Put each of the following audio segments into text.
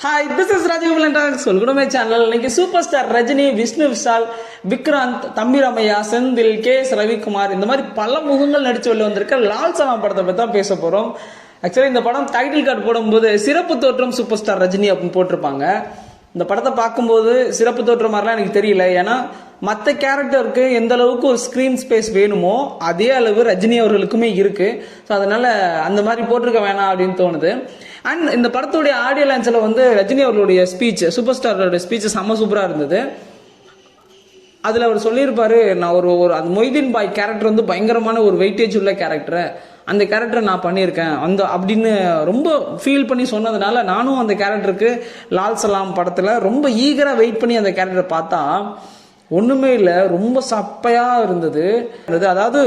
Hi, this is Rajiv சொல்லுமே channel. இன்னைக்கு super star Rajini, Vishnu Vishal, Vikrant, தம்பி ரமையா, செந்தில், KS ரவிக்குமார் இந்த மாதிரி பல முகங்கள் நடிச்சு வெளில வந்திருக்க லால் சலாம் படத்தை பற்றி தான் பேச போகிறோம். ஆக்சுவலி இந்த படம் டைட்டில் கார்டு போடும்போது சிறப்பு தோற்றம் சூப்பர் ஸ்டார் ரஜினி அப்படின்னு போட்டிருப்பாங்க. இந்த படத்தை பார்க்கும்போது சிறப்பு தோற்றம் மாதிரிலாம் எனக்கு தெரியல. ஏன்னா மற்ற கேரக்டருக்கு எந்த அளவுக்கு ஒரு ஸ்க்ரீன் ஸ்பேஸ் வேணுமோ அதே அளவு ரஜினி அவர்களுக்குமே இருக்கு. ஸோ அதனால அந்த மாதிரி போட்டிருக்க வேணாம் அப்படின்னு தோணுது. அண்ட் இந்த படத்துடைய ஆடியோ லான்ச்சில் வந்து ரஜினி அவர்களுடைய ஸ்பீச், சூப்பர் ஸ்டாரோட ஸ்பீச் செம்ம சூப்பராக இருந்தது. அதில் அவர் சொல்லியிருப்பாரு, நான் ஒரு அந்த மொய்தீன் பாய் கேரக்டர் வந்து பயங்கரமான ஒரு வெயிட்டேஜ் உள்ள கேரக்டர், அந்த கேரக்டரை நான் பண்ணியிருக்கேன் அந்த அப்படின்னு ரொம்ப ஃபீல் பண்ணி சொன்னதுனால நானும் அந்த கேரக்டருக்கு லால் சலாம் படத்தில் ரொம்ப ஈகராக வெயிட் பண்ணி அந்த கேரக்டரை பார்த்தா ஒன்றுமே இல்லை, ரொம்ப சப்பையாக இருந்தது. அதாவது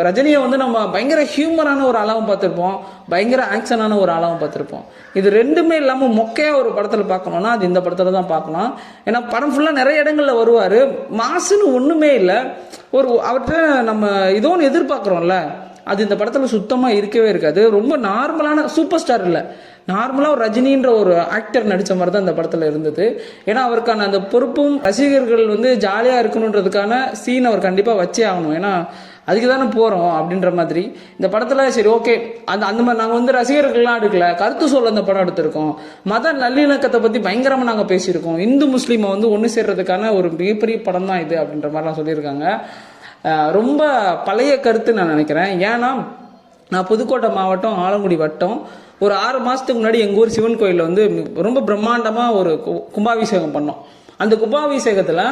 ரஜினியை வந்து நம்ம பயங்கர ஹியூமரான ஒரு ஆளாகவும் பார்த்துருப்போம், பயங்கர ஆக்ஷனான ஒரு ஆளாகவும் பார்த்துருப்போம். இது ரெண்டுமே இல்லாமல் மொக்கையாக ஒரு படத்தில் பார்க்கணுன்னா அது இந்த படத்தில் தான் பார்க்கலாம். ஏன்னா படம் ஃபுல்லாக நிறைய இடங்களில் வருவார், மாசுன்னு ஒன்றுமே இல்லை. அவர்கிட்ட நம்ம ஏதோ ஒன்று எதிர்பார்க்குறோம்ல, அது இந்த படத்தில் சுத்தமாக இருக்கவே இருக்காது. ரொம்ப நார்மலான சூப்பர் ஸ்டார் இல்லை, நார்மலாக ஒரு ரஜினின்ற ஒரு ஆக்டர் நடித்த மாதிரி தான் இந்த படத்தில் இருந்தது. ஏன்னா அவருக்கான அந்த பொறுப்பும் ரசிகர்கள் வந்து ஜாலியாக இருக்கணுன்றதுக்கான சீன் அவர் கண்டிப்பாக வச்சே ஆகணும். ஏன்னா அதுக்கு தானே போகிறோம் அப்படின்ற மாதிரி இந்த படத்தில் சரி ஓகே அந்த மாதிரி நாங்கள் வந்து ரசிகர்கள்லாம் எடுக்கல, கருத்து சொல்ல அந்த படம் எடுத்திருக்கோம். மத நல்லிணக்கத்தை பற்றி பயங்கரமாக நாங்கள் பேசியிருக்கோம். இந்து முஸ்லீமை வந்து ஒன்று சேர்றதுக்கான ஒரு மிகப்பெரிய படம் தான் இது அப்படின்ற மாதிரிலாம் சொல்லியிருக்காங்க. ரொம்ப பழைய கருத்து நான் நினைக்கிறேன். ஏன்னா நான் புதுக்கோட்டை மாவட்டம் ஆலங்குடி வட்டம் ஒரு 6 மாதத்துக்கு முன்னாடி எங்கள் ஊர் சிவன் கோயிலில் வந்து ரொம்ப பிரம்மாண்டமாக ஒரு கும்பாபிஷேகம் பண்ணோம். அந்த கும்பாபிஷேகத்தில்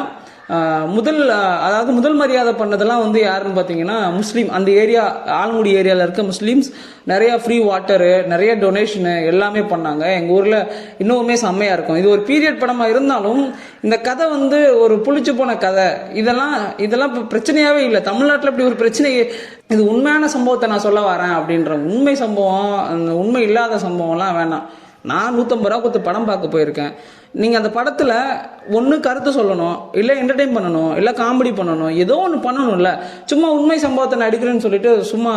முதல் மரியாதை பண்ணதெல்லாம் வந்து யாருன்னு பார்த்தீங்கன்னா முஸ்லீம். அந்த ஏரியா ஆலங்குடி ஏரியாவில் இருக்க முஸ்லீம்ஸ் நிறையா ஃப்ரீ வாட்டரு, நிறைய டொனேஷனு எல்லாமே பண்ணாங்க. எங்கள் ஊரில் இன்னுமே செம்மையாக இருக்கும். இது ஒரு பீரியட் படமாக இருந்தாலும் இந்த கதை வந்து ஒரு புளிச்சு போன கதை. இதெல்லாம் இப்போ பிரச்சனையாகவே இல்லை தமிழ்நாட்டில். இப்படி ஒரு பிரச்சனை, இது உண்மையான சம்பவத்தை நான் சொல்ல வரேன் அப்படின்ற உண்மை சம்பவம், அந்த உண்மை இல்லாத சம்பவம்லாம் வேணாம். நான் 150 ரூபா கொடுத்து படம் பார்க்க போயிருக்கேன். நீங்கள் அந்த படத்தில் ஒன்று கருத்து சொல்லணும், இல்லை என்டர்டெயின் பண்ணணும், இல்லை காமெடி பண்ணணும், ஏதோ ஒன்று பண்ணணும்ல. சும்மா உண்மை சம்பவத்தை நான் எடுக்கிறேன்னு சொல்லிட்டு சும்மா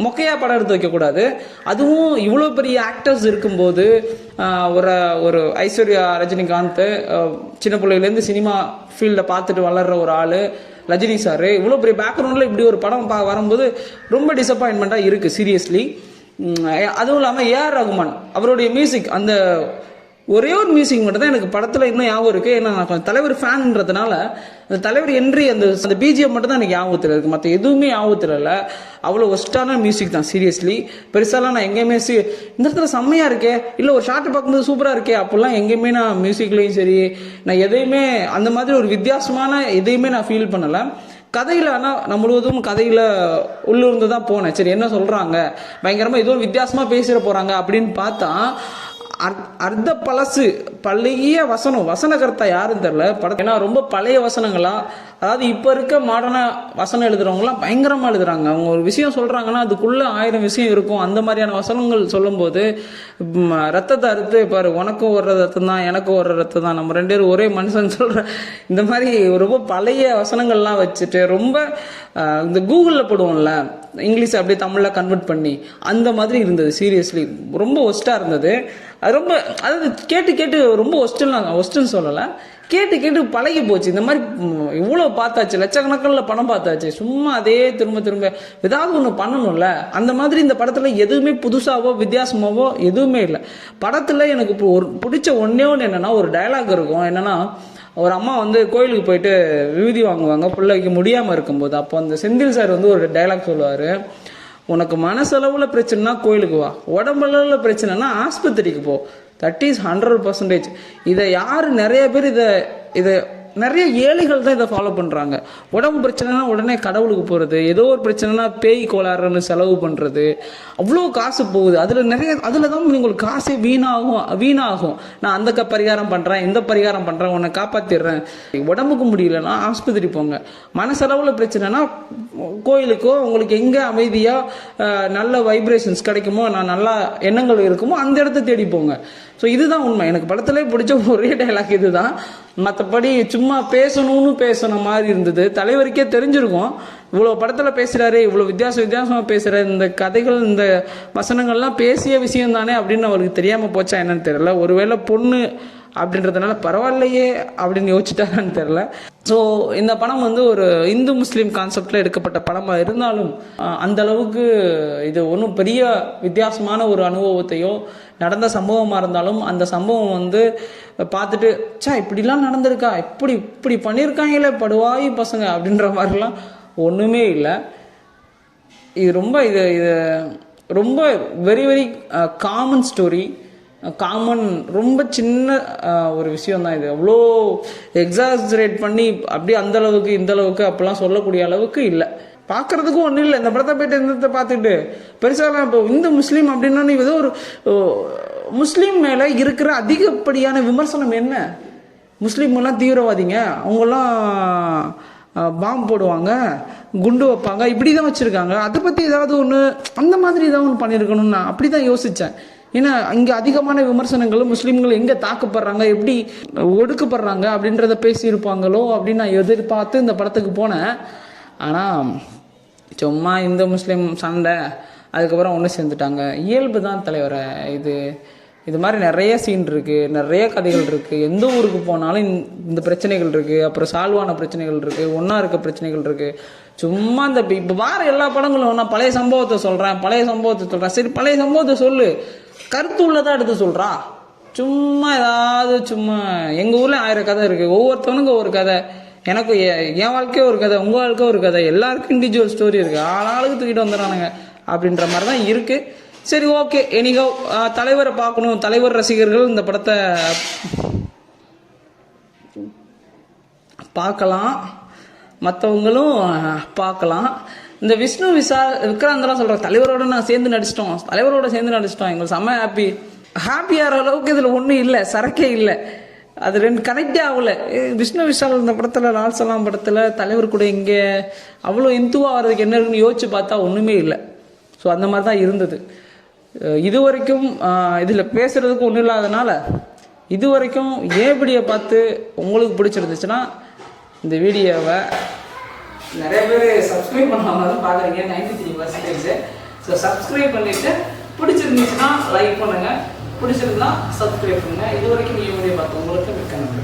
மொக்கையாக படம் எடுத்து வைக்கக்கூடாது. அதுவும் இவ்வளோ பெரிய ஆக்டர்ஸ் இருக்கும்போது ஒரு ஐஸ்வர்யா, ரஜினிகாந்த், சின்ன பிள்ளையிலேருந்து சினிமா ஃபீல்டை பார்த்துட்டு வளர்கிற ஒரு ஆள் ரஜினி சார், இவ்வளோ பெரிய பேக்ரவுண்டில் இப்படி ஒரு படம் வரும்போது ரொம்ப டிசப்பாயின்மெண்ட்டாக இருக்குது சீரியஸ்லி. அதுவும் இல்லாமல் AR ரகுமான் அவருடைய மியூசிக், அந்த ஒரே ஒரு மியூசிக் மட்டும் தான் எனக்கு படத்தில் இன்னும் ஞாபகம் இருக்குது. ஏன்னா நான் தலைவர் ஃபேன்ன்றதுனால அந்த தலைவர் என்ட்ரி அந்த BGM மட்டும் தான் எனக்கு ஞாபகத்தில் இருக்குது, மற்ற எதுவுமே ஞாபகத்தில் இல்லை. அவ்வளோ ஒஸ்டான மியூசிக் தான் சீரியஸ்லி. பெருசாலாம் நான் எங்கேயுமே இந்த இடத்துல செம்மையாக இருக்கே, இல்லை ஒரு ஷார்ட் பார்க்கும்போது சூப்பராக இருக்கே அப்படிலாம் எங்கேயுமே நான் மியூசிக்லேயும் சரி நான் எதையுமே அந்த மாதிரி ஒரு வித்தியாசமான எதையுமே நான் ஃபீல் பண்ணலை. கதையில் ஆனால் நான் முழுவதும் கதையில் உள்ளிருந்து தான் போனேன். சரி என்ன சொல்கிறாங்க, பயங்கரமாக ஏதோ வித்தியாசமாக பேசிட போகிறாங்க அப்படின்னு பார்த்தா அர்த்த பழசு பழைய வசனகர்த்தா யாருன்னு தெரில படம். ஏன்னா ரொம்ப பழைய வசனங்களா, அதாவது இப்போ இருக்க மாடர்னா வசனம் எழுதுறவங்களாம் பயங்கரமாக எழுதுறாங்க. அவங்க ஒரு விஷயம் சொல்கிறாங்கன்னா அதுக்குள்ளே 1000 விஷயம் இருக்கும். அந்த மாதிரியான வசனங்கள் சொல்லும்போது ரத்தத்தை அறுத்து பாரு, உனக்கும் ஒரு ரத்தம் தான் எனக்கும் ஒரு ரத்தம் தான், நம்ம 2 பேரும் ஒரே மனுஷன் சொல்கிற இந்த மாதிரி ரொம்ப பழைய வசனங்கள்லாம் வச்சுட்டு ரொம்ப இந்த கூகுளில் போடுவோம்ல இங்கிலீஷ் அப்படியே தமிழில் கன்வெர்ட் பண்ணி அந்த மாதிரி இருந்தது. சீரியஸ்லி ரொம்ப ஒஸ்ட்டாக இருந்தது. அது ரொம்ப அதாவது கேட்டு ரொம்ப ஒஸ்ட்டுன்னு சொல்லலை, கேட்டு பழகி போச்சு. இந்த மாதிரி இவ்வளோ பார்த்தாச்சு, லட்சக்கணக்கில் படம் பார்த்தாச்சு, சும்மா அதே திரும்ப ஏதாவது ஒன்று பண்ணணும்ல. அந்த மாதிரி இந்த படத்தில் எதுவுமே புதுசாவோ வித்தியாசமாவோ எதுவுமே இல்லை. படத்தில் எனக்கு இப்போ பிடிச்ச ஒன்றே ஒன்று என்னென்னா, ஒரு டயலாக் இருக்கும். என்னென்னா, ஒரு அம்மா வந்து கோயிலுக்கு போயிட்டு விபூதி வாங்குவாங்க பிள்ளைக்கு முடியாமல் இருக்கும்போது. அப்போ அந்த செந்தில் சார் வந்து ஒரு டைலாக் சொல்லுவார், உனக்கு மனசளவில் பிரச்சனைனா கோயிலுக்கு வா, உடம்பளவில் பிரச்சனைனா ஆஸ்பத்திரிக்கு போ. That is 100%. இதை யார் நிறைய பேர் இதை நிறைய ஏழைகள் தான் இதை ஃபாலோ பண்ணுறாங்க. உடம்பு பிரச்சனைனா உடனே கடவுளுக்கு போகிறது, ஏதோ ஒரு பிரச்சனைனா பேய் கோளாறுன்னு செலவு பண்ணுறது, அவ்வளோ காசு போகுது. அதில் தான் உங்களுக்கு காசே வீணாகும். நான் அந்த பரிகாரம் பண்ணுறேன், இந்த பரிகாரம் பண்ணுறேன், உன்னை காப்பாற்றிடுறேன். உடம்புக்கு முடியலன்னா ஆஸ்பத்திரி போங்க. மனசளவில் பிரச்சனைனா கோயிலுக்கோ, உங்களுக்கு எங்கே அமைதியாக நல்ல வைப்ரேஷன்ஸ் கிடைக்குமோ, நல்லா எண்ணங்கள் இருக்குமோ அந்த இடத்த தேடி போங்க. ஸோ இதுதான் உண்மை. எனக்கு படத்திலே பிடிச்ச ஒரே டைலாக் இதுதான். மற்றபடி சும்மா பேசணும்னு பேசுன மாதிரி இருந்தது. தலைவருக்கே தெரிஞ்சிருக்கும், இவ்வளோ படத்தில் பேசுகிறாரு, இவ்வளோ வித்தியாசமாக பேசுகிற இந்த கதைகள், இந்த வசனங்கள்லாம் பேசிய விஷயம் தானே அப்படின்னு அவருக்கு தெரியாமல் போச்சா என்னன்னு தெரியல. ஒருவேளை பொண்ணு அப்படின்றதுனால பரவாயில்லையே அப்படின்னு யோசிச்சுட்டாங்கன்னு தெரில. ஸோ இந்த படம் வந்து ஒரு இந்து முஸ்லீம் கான்செப்டில் எடுக்கப்பட்ட படமாக இருந்தாலும் அந்த அளவுக்கு இது ஒன்றும் பெரிய வித்தியாசமான ஒரு அனுபவத்தையோ, நடந்த சம்பவமாக இருந்தாலும் அந்த சம்பவம் வந்து பார்த்துட்டு இப்படிலாம் நடந்திருக்கா, இப்படி பண்ணியிருக்காங்களே படுவாய் பசங்க அப்படின்ற மாதிரிலாம் ஒன்றுமே இல்லை. இது ரொம்ப very very common story, common, ரொம்ப சின்ன ஒரு விஷயம் தான் இது. அவ்வளோ எக்ஸாஜரேட் பண்ணி அப்படியே அந்தளவுக்கு இந்தளவுக்கு அப்படிலாம் சொல்லக்கூடிய அளவுக்கு இல்லை. பார்க்குறதுக்கும் ஒன்றும் இல்லை. இந்த படத்தை போய்ட்டு இந்த பார்த்துட்டு பெருசாக இப்போ இந்த முஸ்லீம் அப்படின்னா ஏதோ ஒரு முஸ்லீம் மேலே இருக்கிற அதிகப்படியான விமர்சனம் என்ன? முஸ்லீம் எல்லாம் தீவிரவாதிங்க, அவங்கெல்லாம் பாம்பு போடுவாங்க, குண்டு வைப்பாங்க, இப்படி தான் வச்சுருக்காங்க. அதை பற்றி ஏதாவது ஒன்று அந்த மாதிரி ஏதாவது ஒன்று பண்ணியிருக்கணும்னு நான் அப்படி தான் யோசித்தேன். ஏன்னா இங்கே அதிகமான விமர்சனங்களும் முஸ்லீம்கள் எங்கே தாக்கப்படுறாங்க, எப்படி ஒடுக்கப்படுறாங்க அப்படின்றத பேசியிருப்பாங்களோ அப்படின்னு நான் எதிர்பார்த்து இந்த படத்துக்கு போனேன். ஆனால் சும்மா இந்து முஸ்லீம் சண்டை, அதுக்கப்புறம் ஒன்று சேர்ந்துட்டாங்க. இயல்பு தான் தலைவரை. இது மாதிரி நிறைய சீன் இருக்குது, நிறைய கதைகள் இருக்குது. எந்த ஊருக்கு போனாலும் இந்த பிரச்சனைகள் இருக்குது, அப்புறம் சால்வான பிரச்சனைகள் இருக்குது, ஒன்றா இருக்க பிரச்சனைகள் இருக்குது. சும்மா இந்த இப்போ வார எல்லா படங்களும் நான் பழைய சம்பவத்தை சொல்கிறேன். சரி, பழைய சம்பவத்தை சொல்லு, கருத்து உள்ளதாக எடுத்து சொல்கிறா. சும்மா ஏதாவது சும்மா எங்கள் ஊரில் 1000 கதை இருக்குது, ஒவ்வொருத்தவனுக்கும் ஒரு கதை. எனக்கு என் வாழ்க்கையே ஒரு கதை, உங்கள் வாழ்க்கை ஒரு கதை, எல்லாருக்கும் இண்டிவிஜுவல் ஸ்டோரி இருக்குது, ஆளாளுக்கு தூக்கிட்டு வந்துடுறானுங்க அப்படின்ற மாதிரி தான் இருக்குது. சரி, ஓகே. எனிகோ தலைவரை பார்க்கணும், தலைவர் ரசிகர்கள் இந்த படத்தை பார்க்கலாம், மற்றவங்களும் பார்க்கலாம். இந்த விக்ராந்தெல்லாம் சொல்கிறாங்க தலைவரோட சேர்ந்து நடிச்சிட்டோம், எங்களுக்கு செம்ம ஹாப்பியாகிற அளவுக்கு இதில் ஒன்றும் இல்லை, சரக்கே இல்லை. அது ரெண்டு கனெக்டே ஆகலை. விஷ்ணு விஷால் இந்த படத்தில், லால் சலாம் படத்தில் தலைவர் கூட இங்கே அவ்வளோ இந்துவாக வர்றதுக்கு என்ன இருக்குன்னு யோசிச்சு பார்த்தா ஒன்றுமே இல்லை. ஸோ அந்த மாதிரி தான் இருந்தது. இது வரைக்கும் இதில் பேசுகிறதுக்கு ஒன்றும் இல்லாதனால இது வரைக்கும் ஏபடியை பார்த்து உங்களுக்கு பிடிச்சிருந்துச்சுன்னா இந்த வீடியோவை நிறைய பேர் சப்ஸ்கிரைப் பண்ணாமல் பார்க்குறீங்க, 93%. ஸோ சப்ஸ்கிரைப் பண்ணிவிட்டு பிடிச்சிருந்துச்சுன்னா லைக் பண்ணுங்கள், பிடிச்சிருந்தா சப்ஸ்கிரைப் பண்ணுங்கள். இது வரைக்கும் வீடியோ பார்த்து உங்களுக்கு மிக்க நன்றி.